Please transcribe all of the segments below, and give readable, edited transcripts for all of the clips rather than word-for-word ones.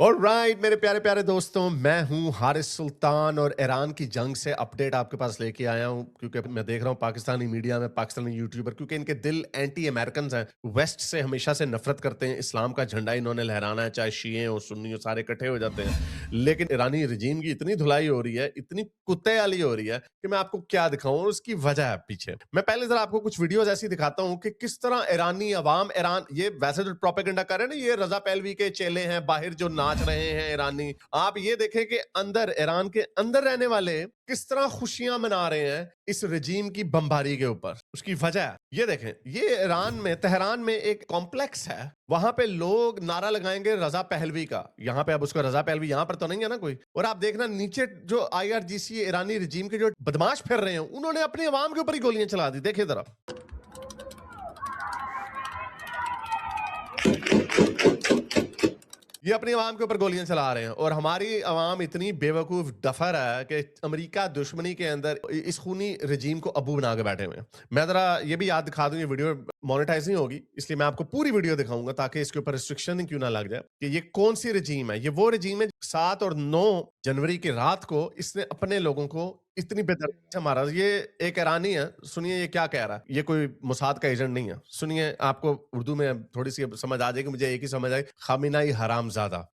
Alright मेरे प्यारे प्यारे दोस्तों, मैं हूं हारिस सुल्तान और ईरान की जंग से अपडेट आपके पास लेके आया हूं क्योंकि मैं देख रहा हूं पाकिस्तानी मीडिया में पाकिस्तानी यूट्यूबर, क्योंकि इनके दिल एंटी अमेरिकन हैं। वेस्ट से हमेशा से नफरत करते हैं। इस्लाम का झंडा इन्होंने लहराना है, चाहे शिये हो सुन्नी हो, सारे इकट्ठे हो जाते हैं। लेकिन ईरानी रजीम की इतनी धुलाई हो रही है, इतनी कुत्ते वाली हो रही है कि मैं आपको क्या दिखाऊं और उसकी वजह है पीछे। मैं पहले जरा आपको कुछ वीडियोज ऐसी दिखाता हूं कि किस तरह ईरानी अवाम, ईरान ये वैसे जो प्रोपेगेंडा कर रहे हैं ना, ये रजा पहलवी के चेले हैं, बाहर जो नाच रहे हैं ईरानी, आप ये देखें कि अंदर ईरान के अंदर रहने वाले किस तरह खुशियां मना रहे हैं इस रजीम की बमबारी के ऊपर। उसकी वजह ये देखें, ये ईरान में तेहरान में एक कॉम्प्लेक्स है, वहां पे लोग नारा लगाएंगे रजा पहलवी का। यहाँ पे अब उसका रजा पहलवी यहाँ पर तो नहीं है ना कोई। और आप देखना नीचे जो IRGC ईरानी रजीम के जो बदमाश फिर रहे हैं, उन्होंने अपनी आवाम के ऊपर ही गोलियां चला दी। देखिए जरा, ये अपनी आवाम के ऊपर गोलियां चला रहे हैं। और हमारी आवाम इतनी बेवकूफ डफर है कि अमेरिका दुश्मनी के अंदर इस खूनी रजीम को अबू बना के बैठे हुए हैं। मैं जरा ये भी याद दिखा दूं, ये वीडियो मोनेटाइज नहीं होगी इसलिए मैं आपको पूरी वीडियो दिखाऊंगा ताकि इसके ऊपर रिस्ट्रिक्शन क्यों ना लग जाए कि ये कौन सी रजीम है। ये वो रजीम है 7 और 9 जनवरी की रात को इसने अपने लोगों को इतनी बेदर्दी से मारा। ये एक ईरानी है, सुनिए ये क्या कह रहा है। ये कोई मोसाद का एजेंट नहीं है, सुनिए, आपको उर्दू में थोड़ी सी समझ आ जाएगी, मुझे एक ही समझ आई, खामिनाई हरामजादा।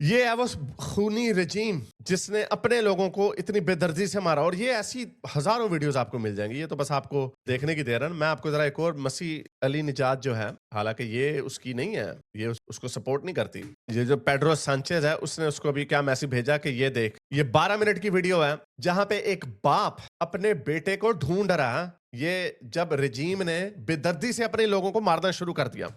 ये है वो खूनी रजीम जिसने अपने लोगों को इतनी बेदर्दी से मारा। और ये ऐसी हजारों वीडियोस आपको मिल जाएंगी, ये तो बस आपको देखने की देर है। मैं आपको जरा एक और मसीह अली निजात जो है, हालांकि ये उसकी नहीं है, ये उसको सपोर्ट नहीं करती। ये जो पेड्रो सांचेज है, उसने उसको अभी क्या मैसेज भेजा कि ये देख, ये 12 मिनट की वीडियो है जहां पे एक बाप अपने बेटे को ढूंढ रहा है, ये जब रजीम ने बेदर्दी से अपने लोगों को मारना शुरू कर दिया।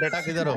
बेटा किधर हो?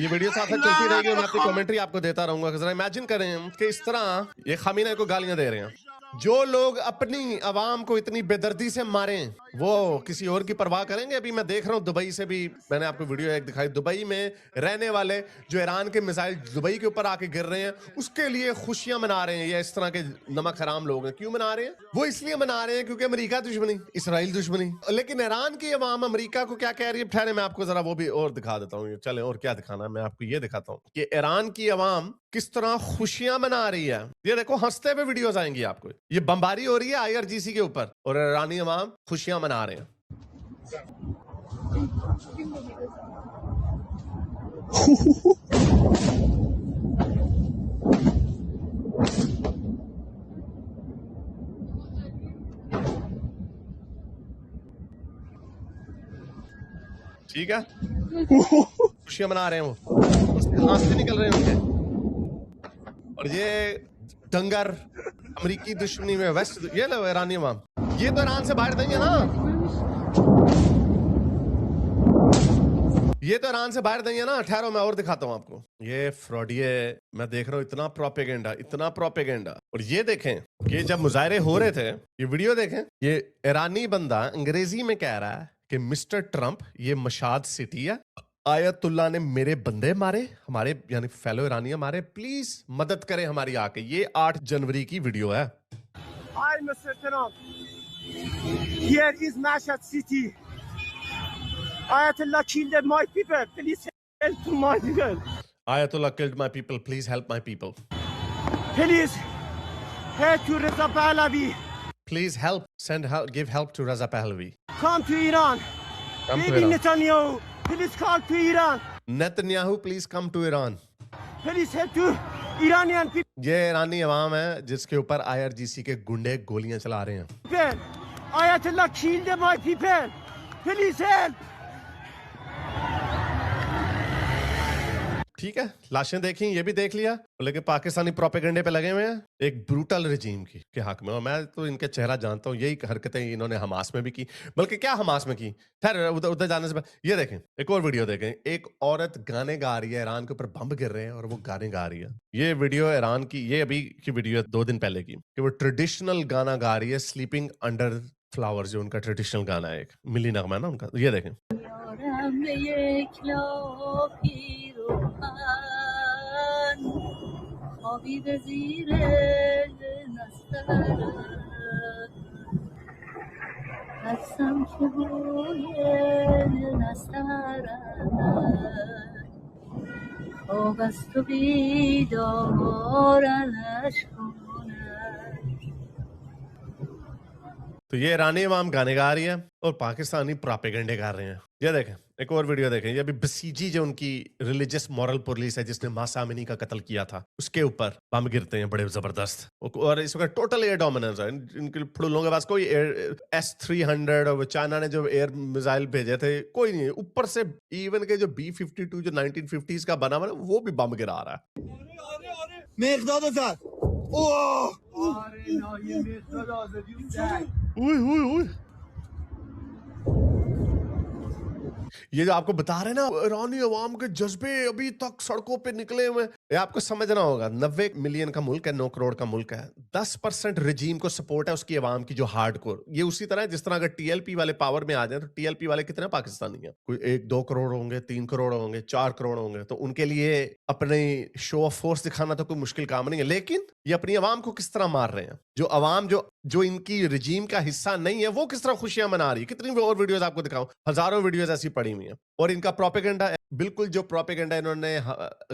ये वीडियो साथ साथ चलती रहेगी और मैं अपनी कमेंट्री आपको देता रहूंगा। जरा इमेजिन करें कि इस तरह ये खामिना को गालियां दे रहे हैं। जो लोग अपनी आवाम को इतनी बेदर्दी से मारें वो किसी और की परवाह करेंगे? अभी मैं देख रहा हूं दुबई से भी, मैंने आपको वीडियो एक दिखाई, दुबई में रहने वाले जो ईरान के मिसाइल दुबई के ऊपर आके गिर रहे हैं उसके लिए खुशियां मना रहे हैं। ये इस तरह के नमक हराम लोग हैं। क्यों मना रहे हैं? वो इसलिए मना रहे हैं क्योंकि अमेरिका दुश्मनी, इसराइल दुश्मनी। लेकिन ईरान की आवाम अमेरिका को क्या कह रही है, ठहरे मैं आपको जरा वो भी और दिखा देता हूँ। चले और क्या दिखाना है, मैं आपको ये दिखाता हूँ कि ईरान की आवाम किस तरह खुशियां मना रही है। ये देखो, हंसते हुए वीडियोस आएंगी आपको। ये बमबारी हो रही है IRGC के ऊपर और ईरानी अवाम खुशियां मना रहे हैं। ठीक है, खुशियां मना रहे हैं वो, उसके हाथ से निकल रहे हैं उनके। और ये दंगर अमेरिकी दुश्मनी में वेस्ट, ये लो ईरानी अवाम, ये तो ईरान से बाहर नहीं है ना, ये तो ईरान से बाहर नहीं है ना। ठहरो मैं और दिखाता हूं आपको। ये फ्रॉडिये, मैं देख रहा हूं इतना प्रोपेगेंडा, इतना प्रोपेगेंडा। और ये देखें कि जब मुजाहरे हो रहे थे, ये वीडियो देखें, ये ईरानी बंदा अंग्रेजी में कह रहा है कि मिस्टर ट्रंप, ये मशाद सिटी है, आयतुल्ला ने मेरे बंदे मारे, हमारे यानी फेलो ईरानी हमारे, प्लीज मदद करें हमारी आके। ये 8 जनवरी की वीडियो है। Hi, Mr. Trump. Here is Mashhad City. Ayatollah killed my people. Please help to my people. Ayatollah killed my people. Please help my people. Please help to Reza Pahlavi. Please help. Send help. Give help to Reza Pahlavi. Come to Iran. Come to Baby Iran. Netanyahu, please come to Iran. Netanyahu, please come to Iran. Please help to Iranian ये ईरानी अवाम है जिसके ऊपर IRGC के गुंडे गोलियां चला रहे हैं। people. Ayatollah killed my people. Please help. ठीक है, लाशें देखी, ये भी देख लिया, लेकिन पाकिस्तानी प्रोपेगेंडे पे लगे हुए हैं एक ब्रूटल रिजीम की के हक में। और मैं तो इनके चेहरा जानता हूँ, यही हरकतें इन्होंने हमास में भी की, बल्कि क्या हमास में की, खैर उधर उधर जाने से पहले ये देखें, एक और वीडियो देखें। एक औरत गाने गा रही है, ईरान के ऊपर बम गिर रहे हैं और वो गाने गा रही है। ये वीडियो ईरान की, ये अभी की वीडियो है 2 दिन पहले की, कि वो ट्रेडिशनल गाना गा रही है, स्लीपिंग अंडर फ्लावर्स, जो उनका ट्रेडिशनल गाना है, एक मिली नगमा है ना उनका। ये देखें, तो ये ईरानी अवाम गाने गा रही है और पाकिस्तानी प्रोपेगेंडे गा रहे हैं। ये देखें, एक और वीडियो देखें। ये अभी बसीजी जो उनकी रिलीजियस मॉरल पुलिस है, जिसने मासा अमिनी का कत्ल किया था, उसके ऊपर बम गिरते हैं बड़े जबरदस्त। और इस वक्त टोटल एयर डोमिनेंस है, इनके फुड़ुलों के पास कोई S-300 और चाइना ने जो एयर मिसाइल भेजे थे, कोई नहीं है। ऊपर से इवन के जो B-52 जो 1950s का बना हुआ है, वो भी बम गिरा रहा है। ये जो आपको बता रहे हैं ना, ईरानी अवाम के जज्बे अभी तक सड़कों पे निकले हुए हैं। ये आपको समझना होगा, 90 मिलियन का मुल्क है, 9 करोड़ का मुल्क है, 10% रजीम को सपोर्ट है उसकी अवाम की जो हार्डकोर। ये उसी तरह है जिस तरह अगर TLP वाले पावर में आ जाए, तो TLP वाले कितने पाकिस्तानी हैं? कोई 1-2 करोड़ होंगे, 3 करोड़ होंगे, 4 करोड़ होंगे। तो उनके लिए अपनी शो ऑफ फोर्स दिखाना तो कोई मुश्किल काम नहीं है, लेकिन ये अपनी अवाम को किस तरह मार रहे हैं, जो अवाम जो इनकी रजीम का हिस्सा नहीं है, वो किस तरह खुशियां मना रही है। कितनी और वीडियोस आपको दिखाऊं, हजारों वीडियोस ऐसी पड़ी हुई हैं। और इनका प्रोपेगेंडा, बिल्कुल जो प्रोपेगेंडा इन्होंने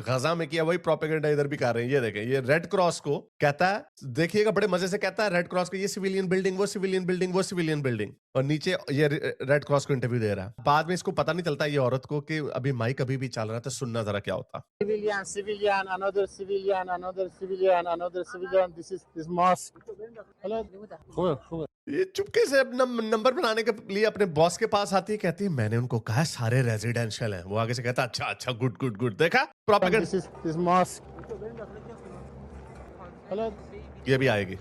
गजा में किया, वही प्रोपेगेंडा इधर भी कर रहे हैं। ये देखें, ये रेड क्रॉस को कहता है, देखिएगा बड़े मजे से कहता है रेड क्रॉस को, ये सिविलियन बिल्डिंग, वो सिविलियन बिल्डिंग, वो सिविलियन बिल्डिंग, और नीचे ये रेड क्रॉस को इंटरव्यू दे रहा है। बाद में इसको पता नहीं चलता ये औरत को कि अभी माइक अभी भी चल रहा था, सुनना जरा क्या होता। Civilian, civilian, another civilian, another civilian, another civilian. This mosque. Hello. ये चुपके से अपना नंबर बनाने के लिए अपने बॉस के पास आती है, कहती है मैंने उनको कहा सारे रेजिडेंशियल हैं। वो आगे से कहता अच्छा अच्छा, गुड गुड गुड। देखा प्रोपेगेंडा। This mosque. Hello. ये भी आएगी।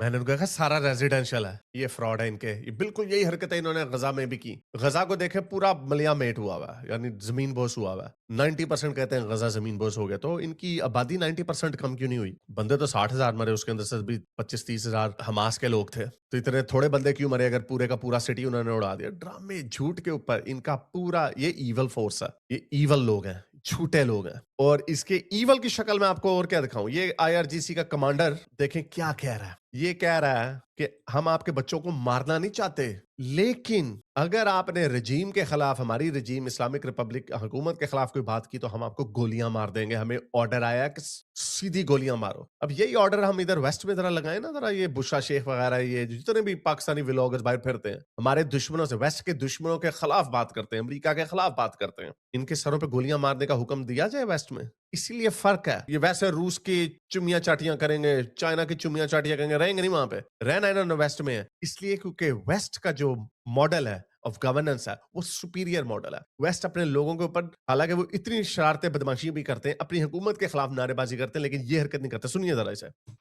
मैंने उनको कहा सारा रेजिडेंशियल है। ये फ्रॉड है इनके, ये बिल्कुल यही हरकतें इन्होंने गजा में भी की। गजा को देखे पूरा मलिया मेट हुआ हुआ है, यानी जमीन बोस हुआ हुआ है। 90% कहते हैं गजा जमीन बोस हो गया, तो इनकी आबादी 90% कम क्यों नहीं हुई? बंदे तो 60,000 मरे, उसके अंदर से भी 25-30 हजार हमास के लोग थे। तो इतने थोड़े बंदे क्यों मरे अगर पूरे का पूरा सिटी उन्होंने उड़ा दिया? ड्रामे झूठ के ऊपर इनका पूरा, ये ईवल फोर्स है, ये ईवल लोग हैं, झूठे लोग हैं। और इसके ईवल की शक्ल में आपको और क्या दिखाऊं? ये IRGC का कमांडर देखें क्या कह रहा है। ये कह रहा है कि हम आपके बच्चों को मारना नहीं चाहते, लेकिन अगर आपने रजीम के खिलाफ, हमारी रजीम इस्लामिक रिपब्लिक हुकूमत के खिलाफ कोई बात की तो हम आपको गोलियां मार देंगे। हमें ऑर्डर आया कि सीधी गोलियां मारो। अब यही ऑर्डर हम इधर वेस्ट में जरा लगाए ना, जरा ये बुशरा शेख वगैरह, ये जितने भी पाकिस्तानी व्लॉगर्स बाहर फिरते हैं, हमारे दुश्मनों से, वेस्ट के दुश्मनों के खिलाफ बात करते हैं, अमेरिका के खिलाफ बात करते हैं, इनके सरों पे गोलियां मारने का हुक्म दिया जाए वेस्ट में। इसीलिए फर्क है। ये वैसे रूस की चुमियां चाटियां करेंगे, चाइना की चुमियां चाटियां करेंगे, रहेंगे नहीं वहां पे। रहना इन्होंने वेस्ट में है, इसलिए क्योंकि वेस्ट का जो मॉडल है ऑफ गवर्नेंस है वो सुपीरियर मॉडल है। वेस्ट अपने लोगों के ऊपर, हालांकि वो इतनी शरारतें बदमाशी भी करते हैं, अपनी हुकूमत के खिलाफ नारेबाजी करते हैं, लेकिन ये हरकत नहीं करते। सुनिए जरा इसे।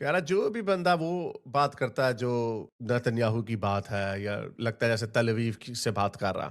कह रहा जो भी बंदा वो बात करता है जो नेतन्याहू की बात है, या लगता है जैसे तल अवीव से बात कर रहा,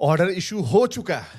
ऑर्डर इशू हो चुका है।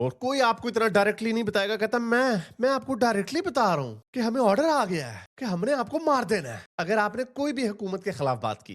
और कोई आपको इतना डायरेक्टली नहीं बताएगा। कहता मैं आपको डायरेक्टली बता रहा हूँ कि हमें ऑर्डर आ गया है कि हमने आपको मार देना है अगर आपने कोई भी हुकूमत के खिलाफ बात की।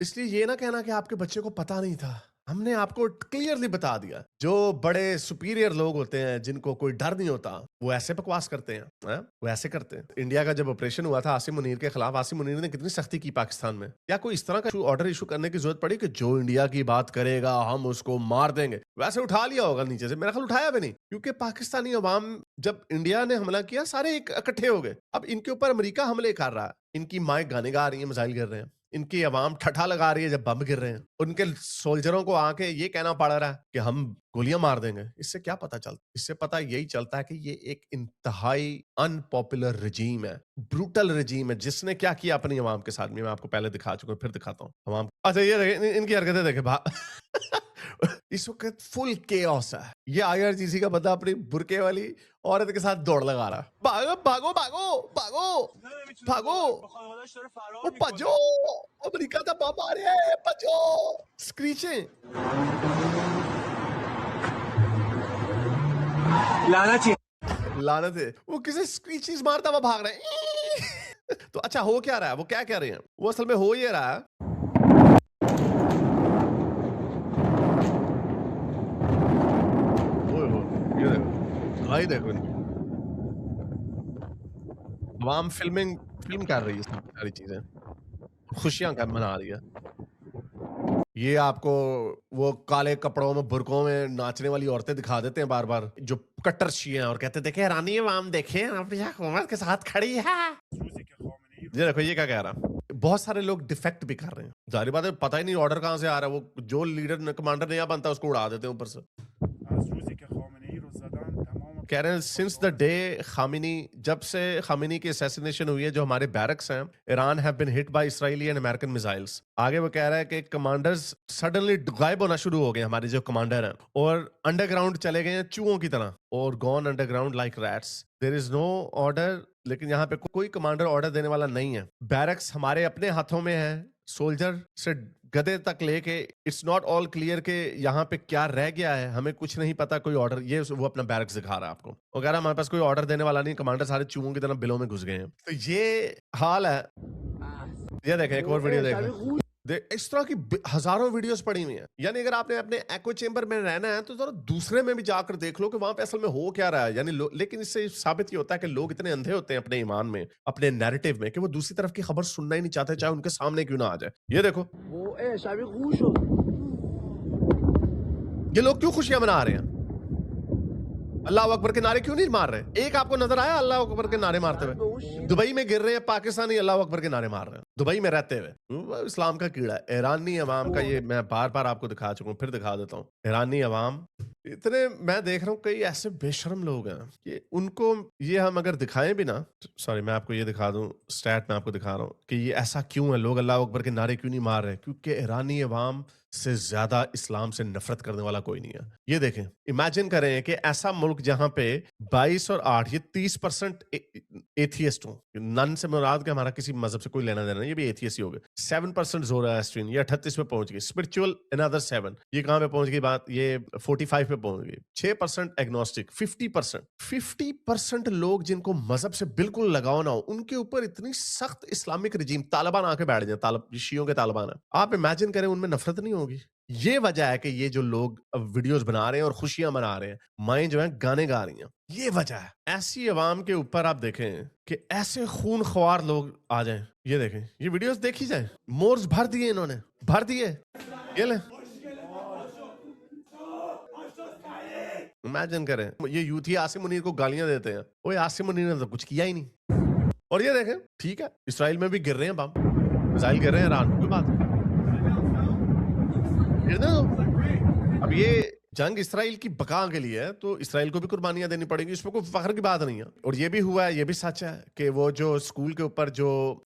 इसलिए ये ना कहना कि आपके बच्चे को पता नहीं था, हमने आपको क्लियरली बता दिया। जो बड़े सुपीरियर लोग होते हैं जिनको कोई डर नहीं होता, वो ऐसे बकवास करते हैं, वो ऐसे करते हैं। इंडिया का जब ऑपरेशन हुआ था आसिम मुनीर के खिलाफ, आसिम मुनीर ने कितनी सख्ती की पाकिस्तान में। क्या कोई इस तरह का ऑर्डर इशू करने की जरूरत पड़ी कि जो इंडिया की बात करेगा हम उसको मार देंगे? वैसे उठा लिया होगा नीचे से, मेरा ख्याल उठाया भी नहीं, क्योंकि पाकिस्तानी अवाम जब इंडिया ने हमला किया सारे इकट्ठे हो गए। अब इनके ऊपर अमेरिका हमले कर रहा है, इनकी माएं गाने गा रही है, मिसाइल गिर रहे हैं, इनकी अवाम ठठा लगा रही है जब बम गिर रहे हैं, उनके सोल्जरों को आके ये कहना पड़ रहा है कि हम गोलियां मार देंगे। इससे क्या पता चलता? इससे पता यही चलता है कि ये एक इंतहाई अनपॉपुलर रजीम है, ब्रूटल रजीम है, जिसने क्या किया अपनी अवाम के साथ में मैं आपको पहले दिखा चुका हूं, फिर दिखाता हूं। अवाम, अच्छा ये देखें इनकी हरकतें देखें। इस वक्त फुल केओस है। ये आईआरजीसी का बंदा अपनी बुरके वाली औरत के साथ दौड़ लगा रहा है। भागो भागो भागो भागो भागो, ओ भजो, अमेरिका का बम आ रहा है, भजो। स्क्रीचें, लानत है, वो किसी स्क्रीचेस मारता हुआ भाग रहा है। तो अच्छा हो क्या रहा है, वो क्या कह रहे हैं? वो असल में हो ये रहा है, ये देखो भाई, देखो इनकी अवाम फिल्म कर रही है, सारी चीजें खुशियां कर मना रही है। ये आपको वो काले कपड़ों में बुरकों में नाचने वाली औरतें दिखा देते हैं बार बार, जो कट्टर शिया हैं, और कहते देखे ईरानी अवाम देखे अपनी हुकूमत के साथ खड़ी है। ये देखो ये क्या कह रहा है। बहुत सारे लोग डिफेक्ट भी कर रहे हैं, जाहिर बात है, पता ही नहीं ऑर्डर कहां से आ रहा है, वो जो लीडर कमांडर नहीं बनता उसको उड़ा देते हैं ऊपर से। कह रहे हैं सिंस द डे खामिनी, जब से खामिनी की असैसिनेशन हुई है, जो हमारे बैरक्स हैं, Iran have been hit by Israeli and American missiles. आगे वो कह रहा है कि कमांडर्स सडनली गायब होना शुरू हो गए, हमारे जो कमांडर हैं, और अंडरग्राउंड चले गए हैं चूहों की तरह, और gone underground like rats. There is no order, लेकिन यहाँ पे कोई कमांडर ऑर्डर देने वाला नहीं है। बैरक्स हमारे अपने हाथों में है, सोल्जर से गधे तक लेके इट्स नॉट ऑल क्लियर के यहाँ पे क्या रह गया है, हमें कुछ नहीं पता। कोई ऑर्डर, ये वो अपना बैरक्स दिखा रहा है आपको, वो कह रहा है हमारे पास कोई ऑर्डर देने वाला नहीं, कमांडर सारे चूहों की तरह बिलों में घुस गए हैं। तो ये हाल है। ये देखें एक और वीडियो देखें, इस तरह की हजारों वीडियोस पड़ी हुई हैं। यानी अगर आपने अपने एको चेंबर में रहना है तो जरा दूसरे में भी जाकर देख लो कि वहां पे असल में हो क्या रहा है। यानी लेकिन इससे साबित ये होता है कि लोग इतने अंधे होते हैं अपने ईमान में, अपने नैरेटिव में, कि वो दूसरी तरफ की खबर सुनना ही नहीं चाहते, चाहे उनके सामने क्यों ना आ जाए। ये देखो ये लोग क्यों खुशियां मना रहे हैं, अल्लाह अकबर के नारे क्यों नहीं मार रहे? एक आपको नजर आया अल्लाह अकबर के नारे मारते हुए? दुबई में गिर रहे हैं पाकिस्तानी अल्लाह अकबर के नारे मार रहे हैं, दुबई में रहते हुए। इस्लाम का कीड़ा है। ईरानी अवाम का, ये मैं बार बार आपको दिखा चुका हूँ, फिर दिखा देता हूँ। ईरानी अवाम इतने, मैं देख रहा हूँ कई ऐसे बेशर्म लोग हैं कि उनको ये हम अगर दिखाएं भी ना, सॉरी मैं आपको ये दिखा दूं, स्टैट में आपको दिखा रहा हूँ कि ये ऐसा क्यों है, लोग अल्लाह अकबर के नारे क्यों नहीं मार रहे, क्योंकि ईरानी अवाम से ज्यादा इस्लाम से नफरत करने वाला कोई नहीं है। ये देखें, इमेजिन करें कि ऐसा मुल्क जहां पे 22 और 8 ये 30% एथियस्ट हो, नन से मुराद के हमारा किसी मजहब से कोई लेना देना नहीं, ये भी एथियस्ट ही हो गए। 7% ज़ोरास्ट्रियन, ये 38 पे पहुंच गई। स्पिरिचुअल अनदर 7, ये कहां पे पहुंच गई बात, ये 45 पे पहुंच गई। 6% एग्नोस्टिक, 50% लोग जिनको मजहब से बिल्कुल लगाव ना हो, उनके ऊपर इतनी सख्त इस्लामिक रजीम, तालिबान आके बैठ जाए, शियों के तालिबान है। आप इमेजिन करें उनमें नफरत नहीं होगी। ये वजह है कि ये जो लोग वीडियोस बना रहे हैं और खुशियां मना रहे हैं, माएं जो हैं गाने गा रही हैं, ये वजह है। ऐसी अवाम के ऊपर आप देखें कि ऐसे खून ख्वार लोग आ जाएं। ये देखें, ये वीडियोस देखी जाए, मोर्स भर दिए इन्होंने, भर दिए। ये ले, इमेजिन करें, ये यूथी आसिम मुनीर को गालियां देते हैं, ओए आसिम मुनीर ने तो कुछ किया ही नहीं। और ये देखें, ठीक है, इसराइल में भी गिर रहे हैं बम, मिसाइल गिर रहे हैं, ईरान की बात है। अब ये जंग इसराइल की बका के लिए है, तो इसराइल को भी कुर्बानियां देनी पड़ेंगी, इसमें कोई फख्र की बात नहीं है। और ये भी हुआ है, ये भी सच है कि वो जो स्कूल के ऊपर जो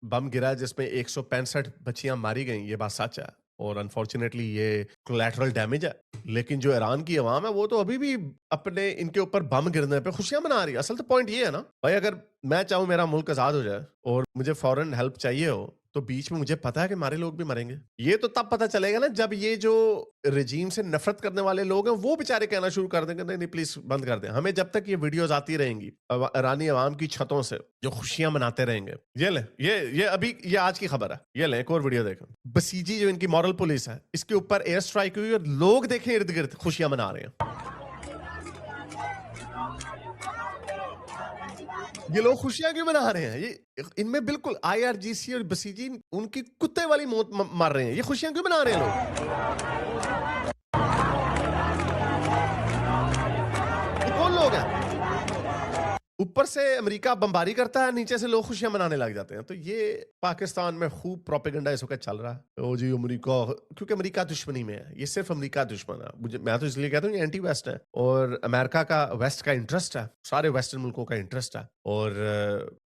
बम गिरा जिसमें 165 बच्चियां मारी गई, ये बात सच है। और अनफॉर्चुनेटली ये कोलैटरल डैमेज है। लेकिन जो ईरान की अवाम है वो तो अभी भी अपने इनके ऊपर बम गिरने पे खुशियां मना रही है। असल तो पॉइंट ये है ना भाई, अगर मैं चाहूँ मेरा मुल्क आजाद हो जाए और मुझे फौरन हेल्प चाहिए हो, तो बीच में मुझे पता है कि हमारे लोग भी मरेंगे। ये तो तब पता चलेगा ना जब ये जो रजीम से नफरत करने वाले लोग हैं वो बेचारे कहना शुरू कर देंगे नहीं नहीं प्लीज बंद कर दें। हमें जब तक ये वीडियोस आती रहेंगी ईरानी अवाम की छतों से जो खुशियां मनाते रहेंगे। ये ले ये अभी ये आज की खबर है, ये ले एक और वीडियो देखो। बसीजी जो इनकी मॉरल पुलिस है इसके ऊपर एयर स्ट्राइक हुई और लोग देखें इर्द गिर्द खुशियां मना रहे हैं। ये लोग खुशियां क्यों मना रहे हैं? ये इनमें बिल्कुल आईआरजीसी और बसीजी उनकी कुत्ते वाली मौत मार रहे हैं। ये खुशियां क्यों मना रहे हैं लोग? ये कौन लोग हैं? ऊपर से अमेरिका बमबारी करता है, नीचे से लोग खुशियां मनाने लग जाते हैं। तो ये पाकिस्तान में खूब प्रोपेगेंडा इस वक्त चल रहा है। ओ जी अमेरिका, क्योंकि अमेरिका दुश्मनी में है। ये सिर्फ अमेरिका दुश्मन है। मैं तो इसलिए कहता हूँ ये एंटी वेस्ट है और अमेरिका का वेस्ट का इंटरेस्ट है, सारे वेस्टर्न मुल्कों का इंटरेस्ट है। और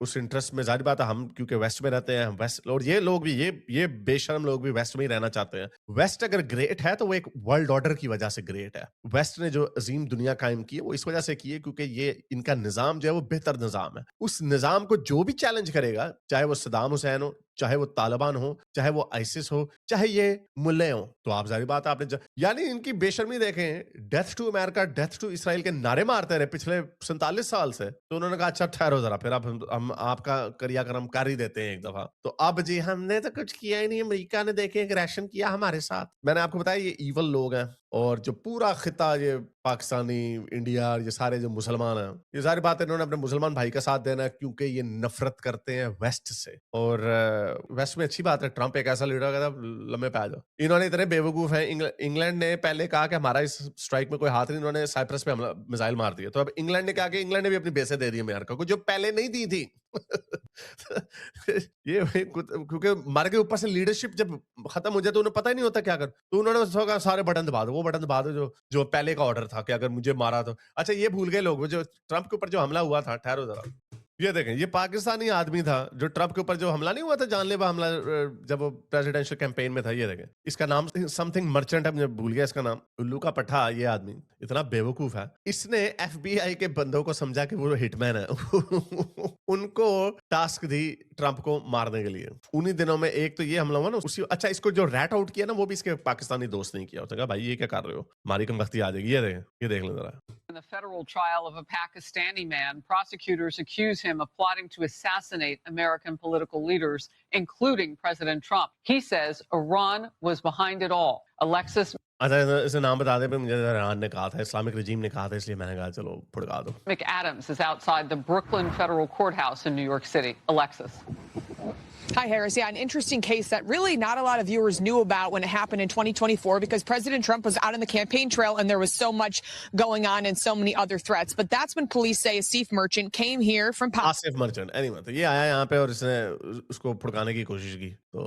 उस इंटरेस्ट में जाहिर बात है हम क्योंकि वेस्ट में रहते हैं, हम वेस्ट और ये लोग भी ये बेशर्म लोग भी वेस्ट में ही रहना चाहते हैं। वेस्ट अगर ग्रेट है तो वो एक वर्ल्ड ऑर्डर की वजह से ग्रेट है। वेस्ट ने जो अजीम दुनिया कायम की है वो इस वजह से की है क्योंकि ये इनका निजाम जो है वो बेहतर निजाम है। उस निजाम को जो भी चैलेंज करेगा, चाहे वो सद्दाम हुसैन हो, चाहे वो तालिबान हो, चाहे वो आईसिस हो, चाहे ये मुल्ले हो, तो आप जाहिर बात है आपने यानी इनकी बेशर्मी देखें। Death to America, death to Israel के नारे मारते रहे पिछले 47 साल से। तो उन्होंने कहा अच्छा ठहरो जरा, फिर अब हम आपका क्रियाक्रम कर ही देते हैं एक दफा। तो अब जी हमने तो कुछ किया ही नहीं, अमेरिका ने देखे एग्रेशन किया हमारे साथ। मैंने आपको बताया ये ईवल लोग हैं और जो पूरा खिता ये पाकिस्तानी, इंडिया, ये सारे जो मुसलमान हैं, ये सारी बातें इन्होंने अपने मुसलमान भाई का साथ देना है क्योंकि ये नफरत करते हैं वेस्ट से। और वेस्ट में अच्छी बात है, ट्रंप एक ऐसा लीडर कहता लम्बे पे आ जाओ। इन्होंने इतने बेवकूफ हैं। इंग्लैंड ने पहले कहा कि हमारा इस स्ट्राइक में कोई हाथ नहीं, इन्होंने साइप्रस पे हमला मिसाइल मार दिया। तो अब इंग्लैंड ने कहा कि इंग्लैंड ने भी अपनी बेसें दे दी अमेरिका को जो पहले नहीं दी थी। ये क्योंकि हमारे के ऊपर से लीडरशिप जब खत्म हो जाए तो उन्हें पता ही नहीं होता क्या कर। तो उन्होंने कहा सारे बटन दबा दो, वो बटन दबा दो जो पहले का ऑर्डर था कि अगर मुझे मारा तो। अच्छा ये भूल गए लोग जो ट्रंप के ऊपर जो हमला हुआ था, ठहरो जरा, ये देखें ये पाकिस्तानी आदमी था जो ट्रंप के ऊपर जो हमला नहीं हुआ था, जानलेवा हमला जब वो प्रेसिडेंशियल कैंपेन में था। ये देखें इसका नाम समथिंग मर्चेंट है, मुझे भूल गया इसका नाम। उल्लू का पट्टा। ये आदमी इतना बेवकूफ है, इसने एफबीआई के बंदों को समझा कि वो हिटमैन है। उनको टास्क दी ट्रंप को मारने के लिए। उन्हीं दिनों में एक तो ये हमला हुआ ना उसी। अच्छा इसको जो रैट आउट किया ना वो भी इसके पाकिस्तानी दोस्त नहीं किया। उसने कहा भाई ये क्या कर रहे हो, हमारी कमबख्ती आ जाएगी। ये देख लें जरा। In the federal trial of a Pakistani man, prosecutors accuse him of plotting to assassinate American political leaders, including President Trump. He says Iran was behind it all. Alexis अच्छा इसे नाम बता दे, मुझे ईरान ने कहा था, इस्लामिक रजीम ने कहा था, इसलिए मैंने कहा चलो फुड़का दो। McAdams is outside the Brooklyn Federal Courthouse in New York City. Alexis. Hi, Harris. Yeah, an interesting case that really not a lot of viewers knew about when it happened in 2024 because President Trump was out on the campaign trail and there was so much going on and so many other threats. But that's when police say Asif Merchant came here from Asif merchant. Anyway तो ये आया यहाँ पे और इसने उसको फुड़काने की कोशिश की। तो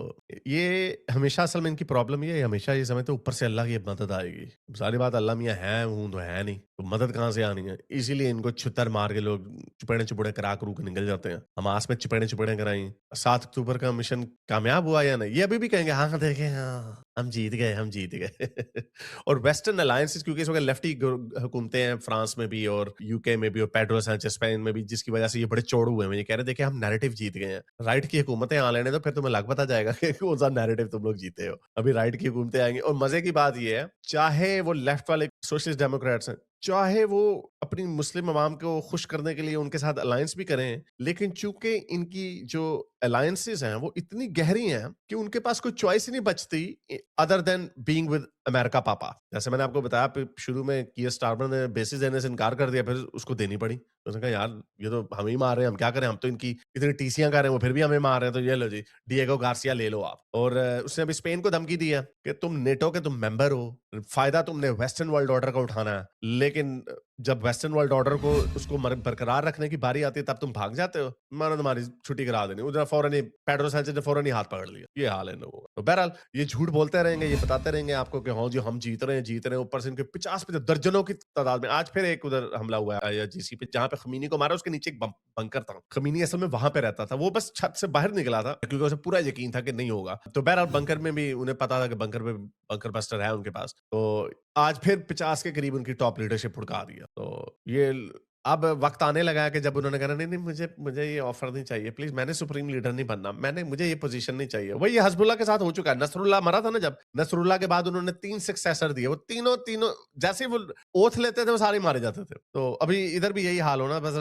ये हमेशा असल में इनकी प्रॉब्लम ये है, हमेशा ये समझते ऊपर से अल्लाह की मदद आएगी। सारी बात अल्लाह मियाँ है हूँ तो है नहीं, तो मदद कहाँ से आनी है। इसीलिए इनको छुतर मार के लोग चुपेड़े चुपेड़े करा करू के निकल जाते हैं। हमास में चुपेड़े चुपेड़े कराई। 7 अक्टूबर का मिशन कामयाब हुआ या नहीं, ये अभी भी कहेंगे हाँ देखें हाँ हम जीत गए। और वेस्टर्न अलायंसेस क्योंकि इस वक्त लेफ्टी हुकूमतें हैं फ्रांस में भी और यूके में भी और पेड्रो साnchez स्पेन में भी, जिसकी वजह से ये बड़े चौड़ हुए हैं। ये कह रहे देखे हम नैरेटिव जीत गए हैं। राइट की हुकूमतें आ लेने तो फिर तुम्हें लग पता जाएगा कि कौन सा नैरेटिव तुम लोग जीते हो। अभी राइट की हुकूमतें आएंगी। और मजे की बात ये है, चाहे वो लेफ्ट वाले सोशलिस्ट डेमोक्रेट्स हैं, चाहे वो अपनी मुस्लिम अवाम को खुश करने के लिए उनके साथ अलायंस भी करें, लेकिन चूंकि इनकी जो अलायंसेस हैं वो इतनी गहरी हैं कि उनके पास कोई चॉइस ही नहीं बचती other than being with America पापा। जैसे मैंने आपको बताया शुरू में कियर स्टारमर ने बेसिस देने से इनकार कर दिया, फिर उसको देनी पड़ी। तो उसने कहा यार ये तो हम ही मार रहे हैं, हम क्या करें, हम तो इनकी इतनी टीसियां कर रहे हैं, वो फिर भी हमें मार रहे हैं, तो ये लो जी डिएगो गार्सिया ले लो आप। और उसने अभी स्पेन को धमकी दी है कि तुम नेटो के तुम मेंबर हो, फायदा तुमने वेस्टर्न वर्ल्ड ऑर्डर का उठाना है, लेकिन जब वेस्टर्न वर्ल्ड ऑर्डर को उसको बरकरार रखने की बारी आती है तब तुम भाग जाते हो। मैंने तुम्हारी छुट्टी करा देनी। उधर फौरन ही पेड्रो साnchez ने फौरन ही हाथ पकड़ लिया। ये हाल है लोगों का। तो बहरहाल ये झूठ बोलते रहेंगे, ये बताते रहेंगे आपको कि हाँ जी हम जीत रहे हैं। ऊपर से इनके 50 दर्जनों की तादाद में। आज फिर एक उधर हमला हुआ है जीसी पे, जहां पे खमीनी को मारा, उसके नीचे एक बंकर था। खमीनी असल में वहां पे रहता था, वो बस छत से बाहर निकला था क्योंकि उसे पूरा यकीन था कि नहीं होगा। तो बहरहाल बंकर में भी उन्हें पता था कि बंकर बस्टर है उनके पास। तो आज फिर 50 के करीब उनकी टॉप लीडरशिप फुड़का दिया। तो ये अब वक्त आने लगा कि जब उन्होंने कहा नहीं नहीं मुझे ये ऑफर नहीं चाहिए प्लीज, मैंने सुप्रीम लीडर नहीं बनना, मुझे ये पोजीशन नहीं चाहिए। वही हजबुल्ला के साथ हो चुका है। नसरुल्लाह मरा था ना, जब नसरुल्लाह के बाद उन्होंने 3 सक्सेसर दिए, वो तीनों जैसे वो ओथ लेते थे वो सारे मारे जाते थे। तो अभी इधर भी यही हाल होना, बस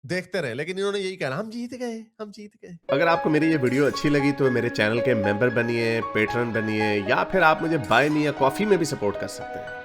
देखते रहे। लेकिन इन्होंने यही कहना हम जीत गए। अगर आपको मेरी ये वीडियो अच्छी लगी तो मेरे चैनल के मेंबर बनिए, पेट्रन बनिए, या फिर आप मुझे बाय मी या कॉफी में भी सपोर्ट कर सकते हैं।